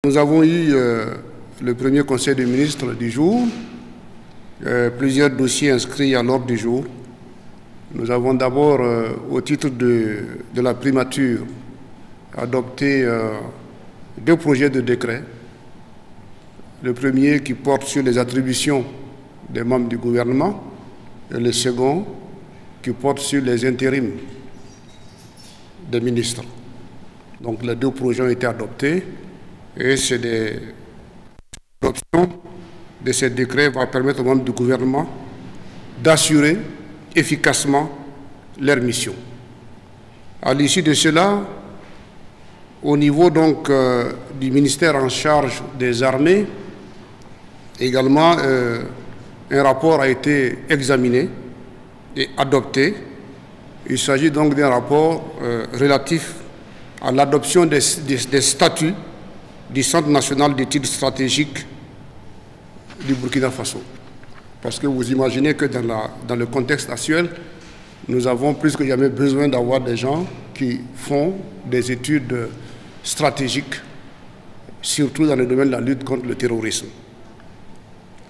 Nous avons eu le premier conseil des ministres du jour, plusieurs dossiers inscrits à l'ordre du jour. Nous avons d'abord, au titre de la primature, adopté 2 projets de décret. Le premier qui porte sur les attributions des membres du gouvernement et le second qui porte sur les intérims des ministres. Donc les 2 projets ont été adoptés et l'adoption de ces décrets va permettre aux membres du gouvernement d'assurer efficacement leur mission. À l'issue de cela, au niveau donc du ministère en charge des armées, également un rapport a été examiné et adopté. Il s'agit donc d'un rapport relatif à l'adoption des statuts du Centre national d'études stratégiques du Burkina Faso. Parce que vous imaginez que dans le contexte actuel, nous avons plus que jamais besoin d'avoir des gens qui font des études stratégiques, surtout dans le domaine de la lutte contre le terrorisme.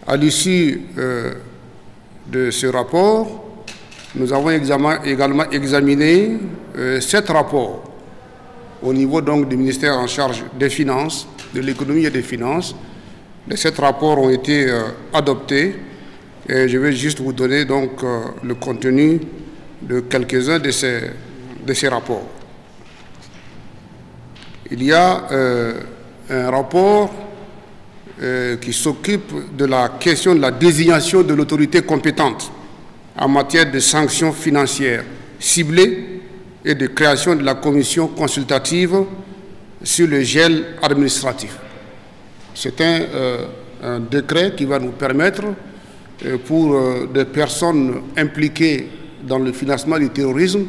À l'issue de ce rapport, nous avons également examiné 7 rapports au niveau donc du ministère en charge des Finances, de l'économie et des finances. Les 7 rapports ont été adoptés et je vais juste vous donner donc le contenu de quelques-uns de ces rapports. Il y a un rapport qui s'occupe de la question de la désignation de l'autorité compétente en matière de sanctions financières ciblées et de création de la commission consultative sur le gel administratif. C'est un décret qui va nous permettre, pour des personnes impliquées dans le financement du terrorisme,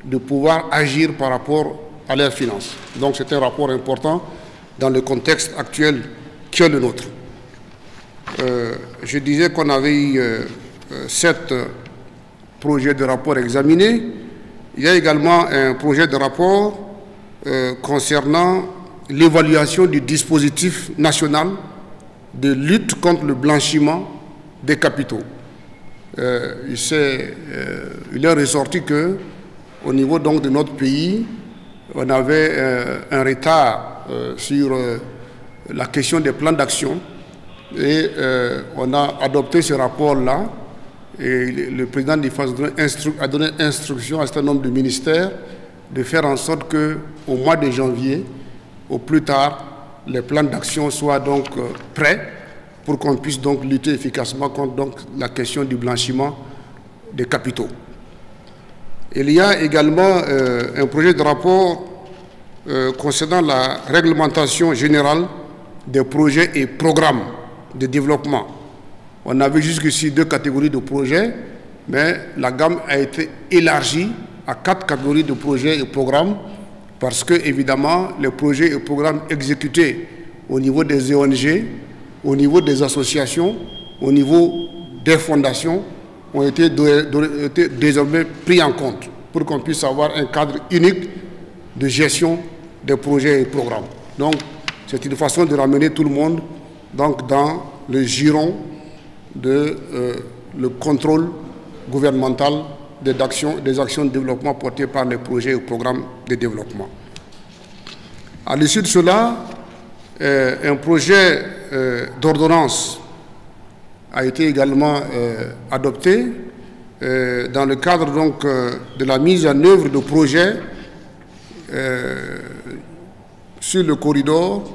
de pouvoir agir par rapport à leurs finances. Donc c'est un rapport important dans le contexte actuel qui est le nôtre. Je disais qu'on avait eu 7 projets de rapport examinés. Il y a également un projet de rapport concernant l'évaluation du dispositif national de lutte contre le blanchiment des capitaux. Il est ressorti qu'au niveau donc de notre pays, on avait un retard sur la question des plans d'action et on a adopté ce rapport-là et le président du FAS a donné instruction à un certain nombre de ministères de faire en sorte qu'au mois de janvier, au plus tard, les plans d'action soient donc prêts pour qu'on puisse donc lutter efficacement contre donc la question du blanchiment des capitaux. Il y a également un projet de rapport concernant la réglementation générale des projets et programmes de développement. On avait jusqu'ici 2 catégories de projets, mais la gamme a été élargie à 4 catégories de projets et programmes parce que, évidemment, les projets et programmes exécutés au niveau des ONG, au niveau des associations, au niveau des fondations, ont été désormais pris en compte pour qu'on puisse avoir un cadre unique de gestion des projets et programmes. Donc, c'est une façon de ramener tout le monde donc, dans le giron de le contrôle gouvernemental des actions de développement portées par les projets et programmes de développement. À l'issue de cela, un projet d'ordonnance a été également adopté dans le cadre donc, de la mise en œuvre de projets sur le corridor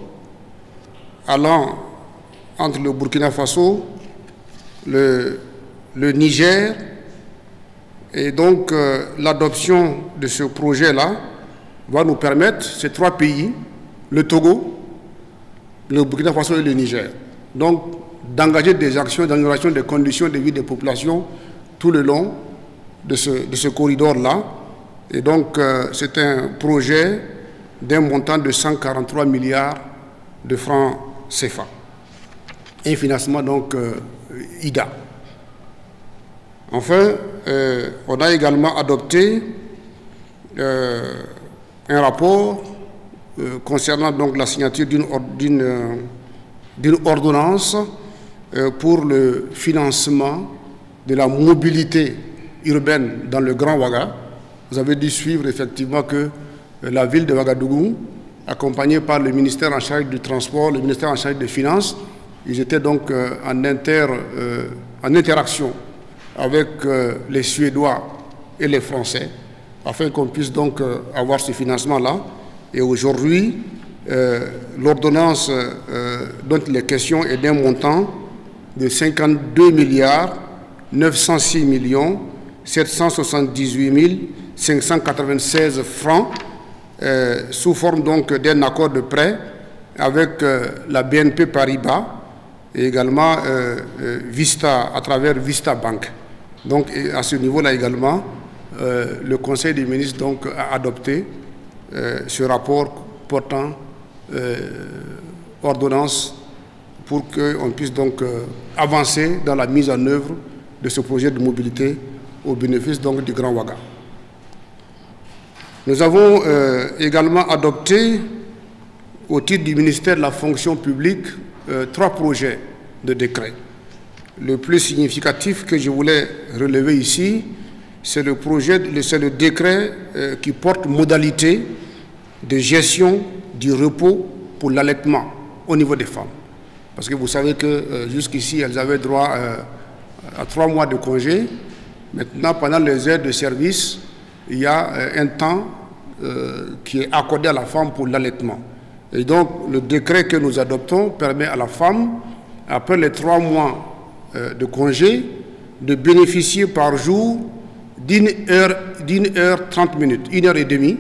allant entre le Burkina Faso, le Niger, et donc l'adoption de ce projet-là va nous permettre, ces 3 pays, le Togo, le Burkina Faso et le Niger, donc d'engager des actions d'amélioration des conditions de vie des populations tout le long de ce corridor-là. Et donc c'est un projet d'un montant de 143 milliards de francs CFA. Un financement donc IDA. Enfin, on a également adopté un rapport concernant donc la signature d'une ordonnance pour le financement de la mobilité urbaine dans le Grand Ouaga. Vous avez dû suivre effectivement que la ville de Ouagadougou, accompagnée par le ministère en charge du transport, le ministère en charge des finances, ils étaient donc en interaction avec les Suédois et les Français, afin qu'on puisse donc avoir ce financement-là. Et aujourd'hui, l'ordonnance dont il est question est d'un montant de 52 milliards 906 778 596 francs, sous forme donc d'un accord de prêt avec la BNP Paribas et également Vista, à travers Vista Bank. Donc à ce niveau-là également, le Conseil des ministres donc, a adopté ce rapport portant ordonnance pour qu'on puisse donc avancer dans la mise en œuvre de ce projet de mobilité au bénéfice donc du Grand Ouaga. Nous avons également adopté, au titre du ministère de la fonction publique, 3 projets de décret. Le plus significatif que je voulais relever ici, c'est le décret qui porte modalité de gestion du repos pour l'allaitement au niveau des femmes. Parce que vous savez que jusqu'ici, elles avaient droit à 3 mois de congé. Maintenant, pendant les heures de service, il y a un temps qui est accordé à la femme pour l'allaitement. Et donc, le décret que nous adoptons permet à la femme, après les 3 mois de congé, de bénéficier par jour d'une heure 30 minutes, 1 heure et demie,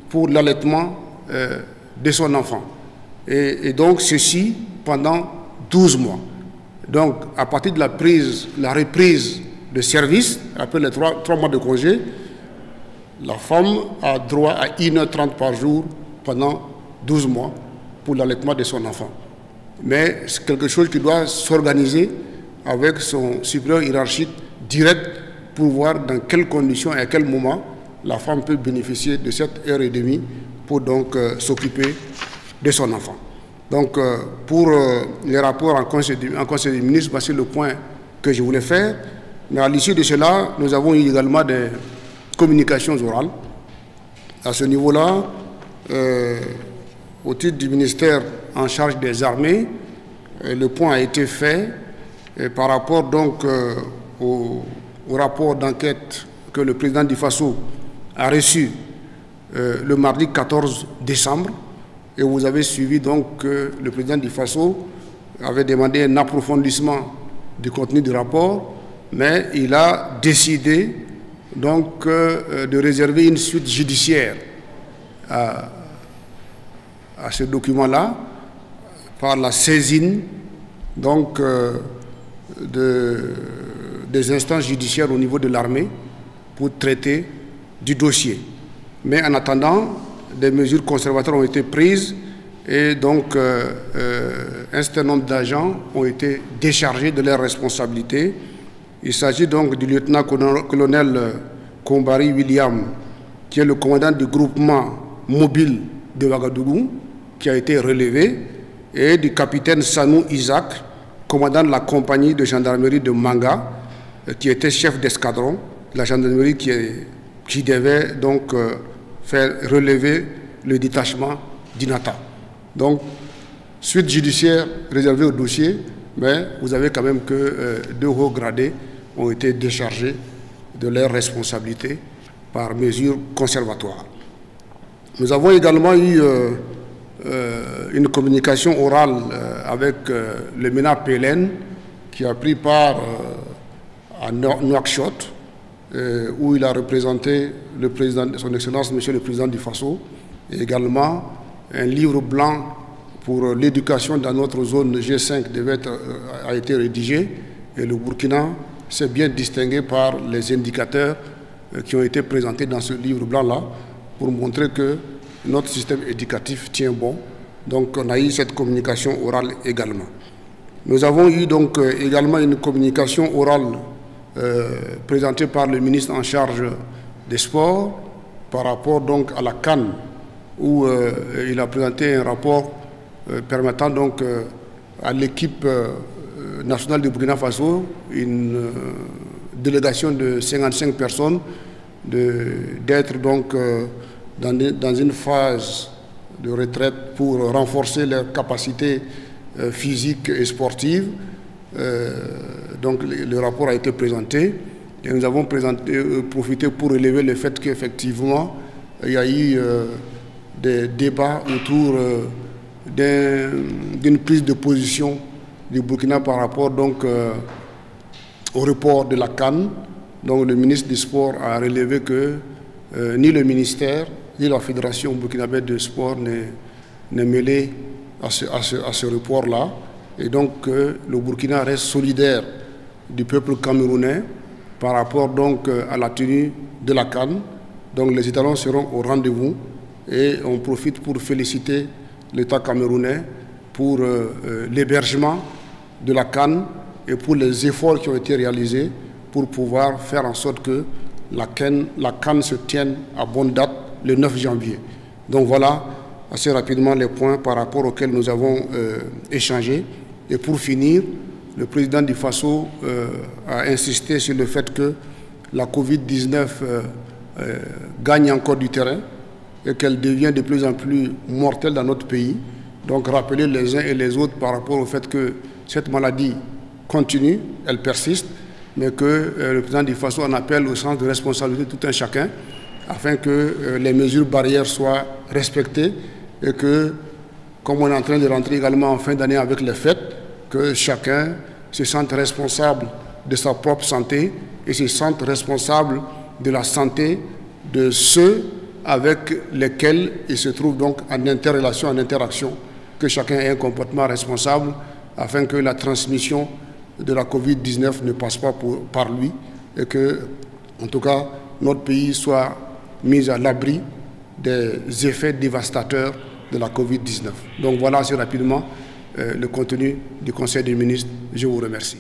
pour l'allaitement de son enfant. Et donc, ceci pendant 12 mois. Donc, à partir de la reprise de service, après les 3 mois de congé, la femme a droit à 1h30 par jour pendant 12 mois pour l'allaitement de son enfant. Mais c'est quelque chose qui doit s'organiser avec son supérieur hiérarchique direct pour voir dans quelles conditions et à quel moment la femme peut bénéficier de cette heure et demie pour donc s'occuper de son enfant. Donc pour les rapports en conseil des ministres, voici le point que je voulais faire. Mais à l'issue de cela, nous avons eu également des communications orales. À ce niveau-là, au titre du ministère en charge des armées, le point a été fait par rapport donc au rapport d'enquête que le président du FASO a reçu le mardi 14 décembre. Et vous avez suivi donc que le président du FASO avait demandé un approfondissement du contenu du rapport, mais il a décidé donc de réserver une suite judiciaire à ce document-là par la saisine donc des instances judiciaires au niveau de l'armée pour traiter du dossier. Mais en attendant, des mesures conservatoires ont été prises et donc un certain nombre d'agents ont été déchargés de leurs responsabilités. Il s'agit donc du lieutenant-colonel Kombari William, qui est le commandant du groupement mobile de Ouagadougou, qui a été relevé, et du capitaine Sanou Isaac, commandant de la compagnie de gendarmerie de Manga, qui était chef d'escadron, la gendarmerie qui devait donc faire relever le détachement d'Inata. Donc, suite judiciaire réservée au dossier, mais vous avez quand même que 2 hauts gradés ont été déchargés de leurs responsabilités par mesure conservatoire. Nous avons également eu une communication orale avec le MENA PLN qui a pris part à Nouakchott, où il a représenté le président, son Excellence, Monsieur le Président du FASO, et également un livre blanc pour l'éducation dans notre zone G5 a été rédigé, et le Burkina s'est bien distingué par les indicateurs qui ont été présentés dans ce livre blanc-là pour montrer que notre système éducatif tient bon. Donc on a eu cette communication orale également. Nous avons eu donc également une communication orale présentée par le ministre en charge des sports par rapport donc à la CAN où il a présenté un rapport permettant donc à l'équipe nationale du Burkina Faso, une délégation de 55 personnes, d'être donc dans une phase de retraite pour renforcer leurs capacités physiques et sportives. Donc le rapport a été présenté et nous avons profité pour relever le fait qu'effectivement il y a eu des débats autour d'une prise de position du Burkina par rapport donc au report de la CAN. Donc le ministre du Sport a relevé que ni le ministère ni la Fédération burkinabé de sport n'est mêlé à ce report-là. Et donc le Burkina reste solidaire du peuple camerounais par rapport donc à la tenue de la CAN. Donc les étalons seront au rendez-vous et on profite pour féliciter l'État camerounais pour l'hébergement de la CAN et pour les efforts qui ont été réalisés pour pouvoir faire en sorte que la CAN se tienne à bonne date le 9 janvier. Donc voilà assez rapidement les points par rapport auxquels nous avons échangé. Et pour finir, le président du Faso a insisté sur le fait que la Covid-19 gagne encore du terrain et qu'elle devient de plus en plus mortelle dans notre pays. Donc rappeler les uns et les autres par rapport au fait que cette maladie continue, elle persiste, mais que le président du Faso en appelle au sens de responsabilité de tout un chacun afin que les mesures barrières soient respectées et que, comme on est en train de rentrer également en fin d'année avec les fêtes, que chacun se sente responsable de sa propre santé et se sente responsable de la santé de ceux avec lesquels il se trouve donc en interrelation, en interaction, que chacun ait un comportement responsable afin que la transmission de la Covid-19 ne passe pas par lui et que, en tout cas, notre pays soit mis à l'abri des effets dévastateurs de la Covid-19. Donc voilà assez rapidement le contenu du Conseil des ministres. Je vous remercie.